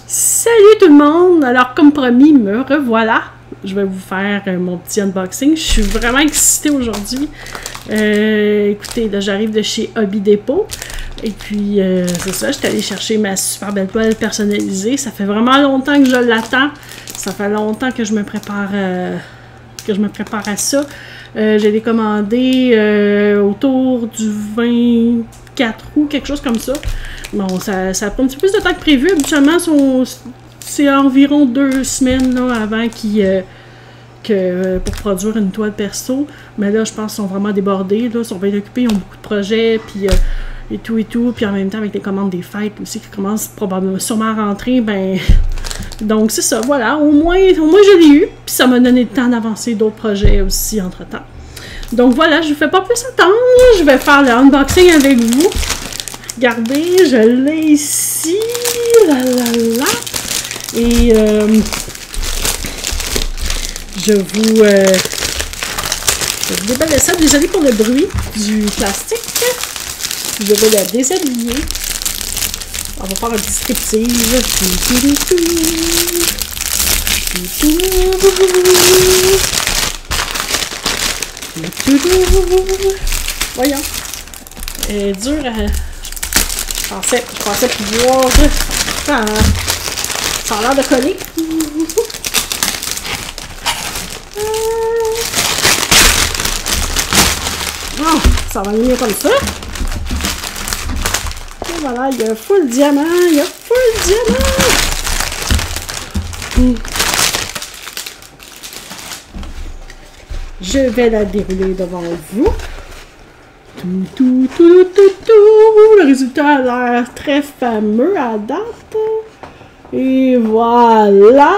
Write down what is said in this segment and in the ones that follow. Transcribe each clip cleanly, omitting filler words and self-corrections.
Salut tout le monde! Alors comme promis, me revoilà. Je vais vous faire mon petit unboxing. Je suis vraiment excitée aujourd'hui. Écoutez, là j'arrive de chez Hobby Depot. Et puis c'est ça, j'étais allée chercher ma super belle toile personnalisée. Ça fait vraiment longtemps que je l'attends. Ça fait longtemps que je me prépare à ça. Je l'ai commandé autour du 24 août, quelque chose comme ça. Bon, ça prend un petit peu plus de temps que prévu. Habituellement, c'est environ 2 semaines là, avant pour produire une toile perso. Mais là, je pense qu'ils sont vraiment débordés. Là, ils sont bien occupés, ils ont beaucoup de projets, puis et tout. Puis en même temps, avec les commandes des fêtes aussi qui commencent probablement sûrement à rentrer, ben... Donc c'est ça, voilà. Au moins je l'ai eu. Puis ça m'a donné le temps d'avancer d'autres projets aussi entre-temps. Donc voilà, je ne fais pas plus attendre. Je vais faire le unboxing avec vous. Regardez, je l'ai ici. Et je vous déballe ça. Désolé pour le bruit du plastique. Je vais la déshabiller. On va faire un petit striptease. Voyons. Elle est dure à... Je pensais pouvoir... ça a l'air de coller. Oh, ça va venir comme ça. Et voilà, il y a full diamant. Je vais la dérouler devant vous. Le résultat a l'air très fameux à date. Et voilà.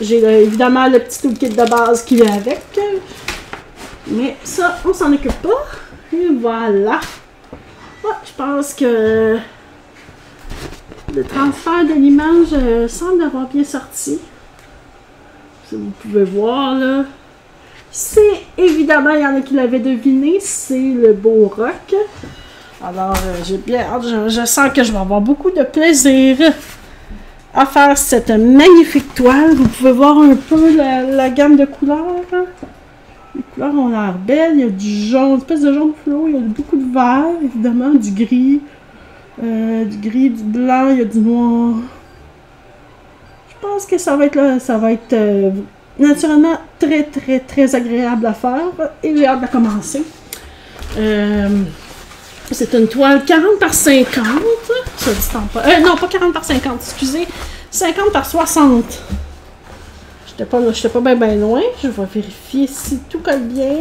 J'ai évidemment le petit toolkit de base qui vient avec. Mais ça, on s'en occupe pas. Et voilà. Ouais, je pense que le transfert de l'image semble avoir bien sorti. Si vous pouvez voir là. C'est évidemment, il y en a qui l'avaient deviné, c'est le beau roc. Alors, j'ai bien hâte, je sens que je vais avoir beaucoup de plaisir à faire cette magnifique toile. Vous pouvez voir un peu la gamme de couleurs. Les couleurs ont l'air belles. Il y a du jaune, une espèce de jaune fluo. Il y a beaucoup de vert, évidemment, du gris, du blanc, il y a du noir. Je pense que ça va être naturellement très agréable à faire. Et j'ai hâte de commencer. C'est une toile 40 par 50. Ça dit non, pas 40 par 50, excusez. 50 par 60. J'étais pas bien loin. Je vais vérifier si tout colle bien.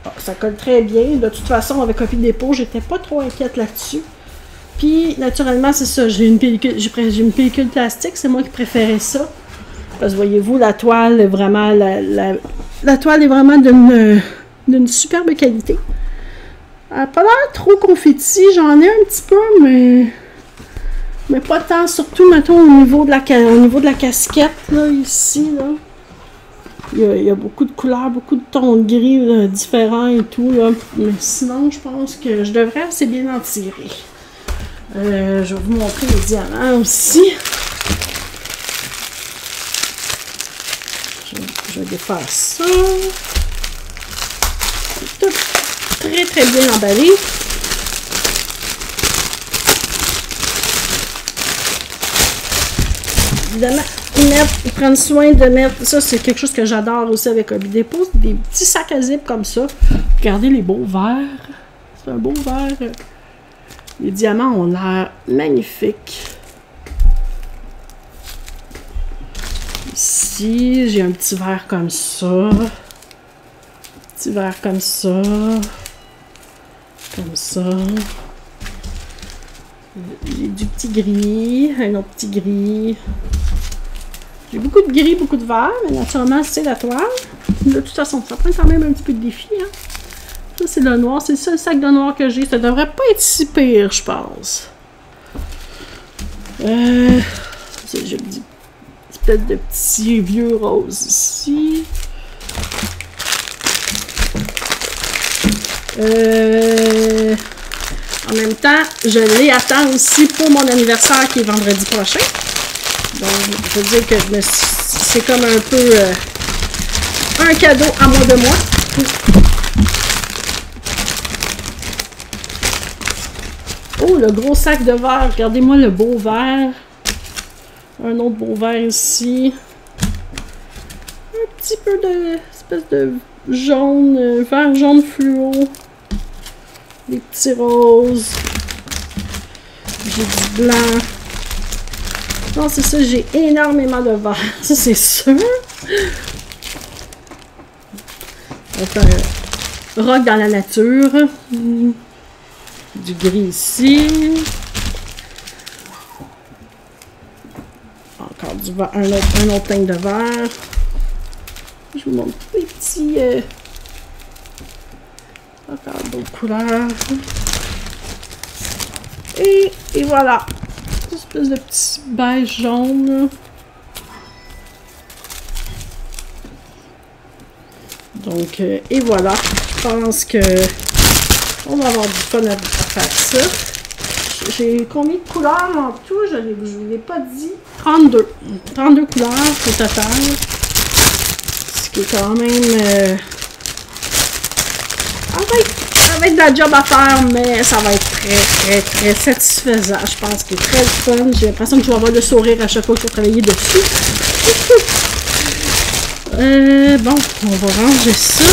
Oh, ça colle très bien. De toute façon, avec Hobby Depot, j'étais pas trop inquiète là-dessus. Puis, naturellement, c'est ça. J'ai une pellicule plastique. C'est moi qui préférais ça. Parce que voyez-vous, la toile est vraiment la toile est vraiment d'une superbe qualité. Elle n'a pas l'air trop confetti. J'en ai un petit peu, mais pas tant. Surtout, mettons, au niveau de la casquette, là, ici, là. Il y a beaucoup de couleurs, beaucoup de tons de gris là, différents et tout, là. Mais sinon, je pense que je devrais assez bien en tirer. Je vais vous montrer les diamants aussi. Je vais défaire ça. C'est tout très bien emballé. Évidemment, ils prennent soin de mettre... Ça, c'est quelque chose que j'adore aussi avec Hobby Depot. Des petits sacs à zip comme ça. Regardez les beaux verres. C'est un beau verre. Les diamants ont l'air magnifiques. Ici, j'ai un petit verre comme ça. Petit verre comme ça. Comme ça. J'ai du petit gris. Un autre petit gris. J'ai beaucoup de gris, beaucoup de vert. Mais naturellement, c'est la toile. De toute façon, ça prend quand même un petit peu de défi. Hein. Ça, c'est le noir. C'est le seul sac de noir que j'ai. Ça devrait pas être si pire, je pense. J'ai une espèce de petit vieux rose ici. En même temps, je les attends aussi pour mon anniversaire qui est vendredi prochain. Donc, je veux dire que c'est comme un peu un cadeau à moi de moi. Oh, le gros sac de verre. Regardez-moi le beau verre. Un autre beau verre ici. Un petit peu de espèce de jaune, vert jaune fluo. Des petits roses. J'ai du blanc. Non, c'est ça, j'ai énormément de verre. Ça, c'est sûr. On fait un rock dans la nature. Du gris ici. Encore du verre, un autre teint de verre. Je vous montre les petits... encore d'autres couleurs. Et voilà. Une espèce de petit beige jaune. Donc, et voilà. Je pense que on va avoir du fun à faire ça. J'ai combien de couleurs en tout? Je ne vous l'ai pas dit. 32. 32 couleurs au total. Ce qui est quand même... ça va être de la job à faire, mais ça va être très satisfaisant. Je pense qu'il est très fun. J'ai l'impression que je vais avoir le sourire à chaque fois que je vais travailler dessus. Bon, on va ranger ça.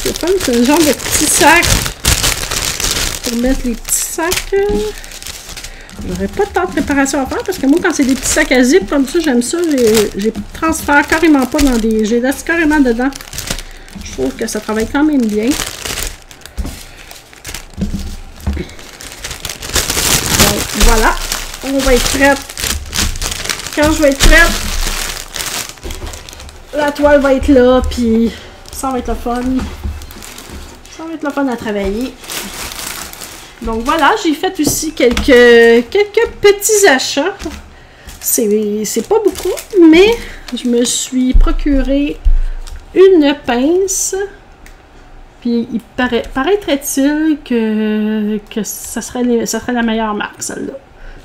C'est fun, c'est un genre de petit sac. Pour mettre les petits sacs. J'aurais pas tant de préparation à faire parce que moi, quand c'est des petits sacs à zip comme ça, j'aime ça. J'ai transfère carrément pas dans des... J'ai laisse carrément dedans. Je trouve que ça travaille quand même bien. Donc, voilà. On va être prête. Quand je vais être prête, la toile va être là, puis ça va être le fun. Ça va être le fun à travailler. Donc voilà, j'ai fait aussi quelques petits achats. C'est pas beaucoup, mais je me suis procuré une pince. Puis il paraîtrait-il que ça serait la meilleure marque, celle-là.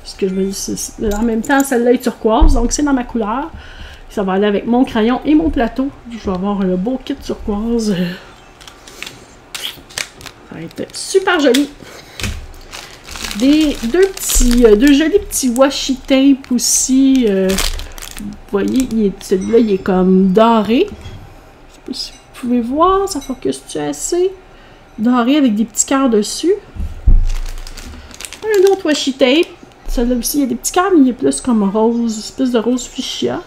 Parce que je me dis, en même temps, celle-là est turquoise, donc c'est dans ma couleur. Ça va aller avec mon crayon et mon plateau. Je vais avoir un beau kit turquoise. Ça va être super joli. Deux jolis petits washi tape aussi. Vous voyez, celui-là, il est comme doré. Je sais pas si vous pouvez voir, ça focus-tu assez? Doré avec des petits cœurs dessus. Un autre washi tape. Celui-là aussi, il y a des petits cœurs, mais il est plus comme rose, espèce de rose fuchsia.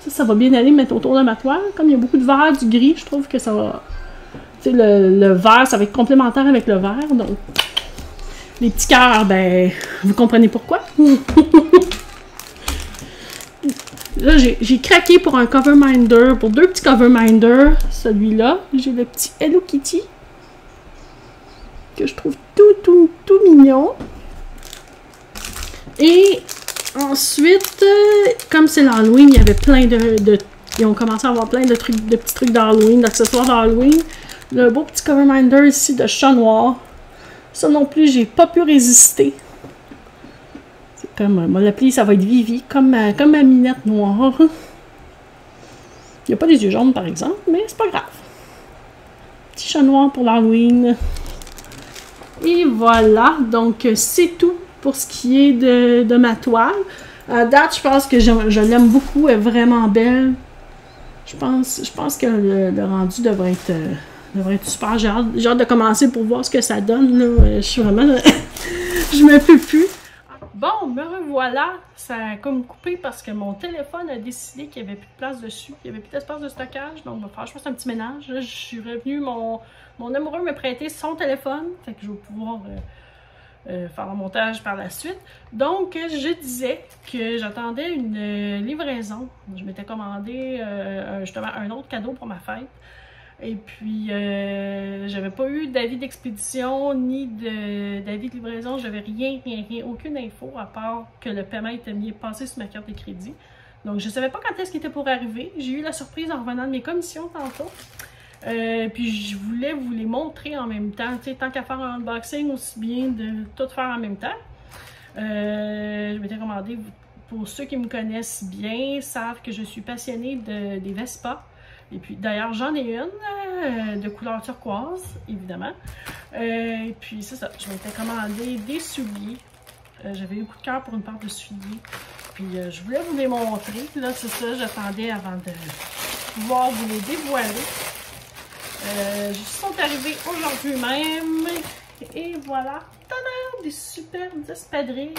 Ça va bien aller mettre autour de ma toile. Comme il y a beaucoup de vert, du gris, je trouve que ça va... Tu sais, le vert, ça va être complémentaire avec le vert, donc... Les petits cœurs, ben, vous comprenez pourquoi. Là, j'ai craqué pour un cover minder, pour deux petits cover minders. Celui-là, j'ai le petit Hello Kitty, que je trouve tout mignon. Et ensuite, comme c'est l'Halloween, il y avait plein ils ont commencé à avoir plein de petits trucs d'Halloween, d'accessoires d'Halloween. Le beau petit cover minder ici de chat noir. Ça non plus, j'ai pas pu résister. C'est comme, on va l'appeler, ça va être Vivi, comme ma minette noire. Il n'y a pas des yeux jaunes, par exemple, mais c'est pas grave. Petit chat noir pour l'Halloween. Et voilà, donc c'est tout pour ce qui est de ma toile. À date, je pense que je l'aime beaucoup, elle est vraiment belle. Je pense que le rendu devrait être super. J'ai hâte de commencer pour voir ce que ça donne. Là. Je suis vraiment... je me peux plus. Bon, me revoilà. Ça a comme coupé parce que mon téléphone a décidé qu'il n'y avait plus de place dessus. Il n'y avait plus d'espace de stockage. Donc, franchement, c'est un petit ménage. Là, je suis revenue, mon amoureux m'a prêté son téléphone. Fait que je vais pouvoir faire le montage par la suite. Donc, je disais que j'attendais une livraison. Je m'étais commandé justement un autre cadeau pour ma fête. Et puis, j'avais pas eu d'avis d'expédition ni d'avis de livraison. J'avais rien, aucune info à part que le paiement était passé sur ma carte de crédit. Donc, je savais pas quand est-ce qu'il était pour arriver. J'ai eu la surprise en revenant de mes commissions tantôt. Puis je voulais vous les montrer en même temps. Tu sais, tant qu'à faire un unboxing, aussi bien de tout faire en même temps. Je m'étais commandé, pour ceux qui me connaissent bien, savent que je suis passionnée des Vespa. Et puis d'ailleurs, j'en ai une de couleur turquoise, évidemment. Et puis c'est ça, je m'étais commandé des souliers. J'avais eu un coup de cœur pour une paire de souliers. Puis je voulais vous les montrer. Là, c'est ça, j'attendais avant de pouvoir vous les dévoiler. Ils sont arrivés aujourd'hui même. Et voilà, tada, des super espadrilles.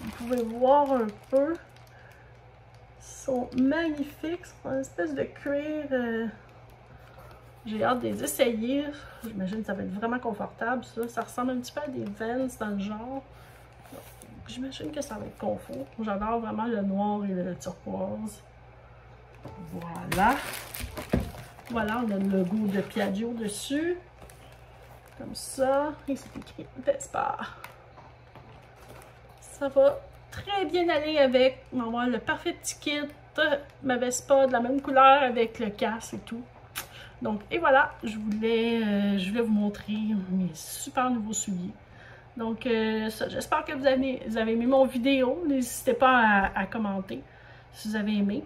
Vous pouvez voir un peu. Ils sont magnifiques. C'est une espèce de cuir. J'ai hâte de les essayer. J'imagine que ça va être vraiment confortable. Ça ressemble un petit peu à des Vans dans le genre. J'imagine que ça va être confort. J'adore vraiment le noir et le turquoise. Voilà. Voilà, on a le logo de Piaggio dessus. Comme ça. Et c'est écrit Vespa. Ça va très bien aller avec. On va avoir le parfait petit kit. Ma Vespa de la même couleur avec le casque et tout. Donc, et voilà. Je voulais vous montrer mes super nouveaux souliers. Donc, j'espère que vous avez aimé mon vidéo. N'hésitez pas à commenter si vous avez aimé.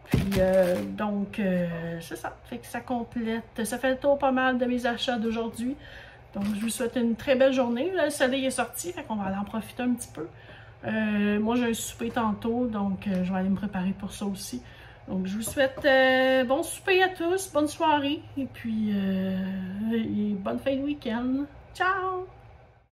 Puis, c'est ça. Fait que ça complète. Ça fait le tour pas mal de mes achats d'aujourd'hui. Donc, je vous souhaite une très belle journée. Là, le soleil est sorti, fait qu'on va aller en profiter un petit peu. Moi, j'ai un souper tantôt, donc je vais aller me préparer pour ça aussi. Donc, je vous souhaite bon souper à tous, bonne soirée, et puis bonne fin de week-end. Ciao!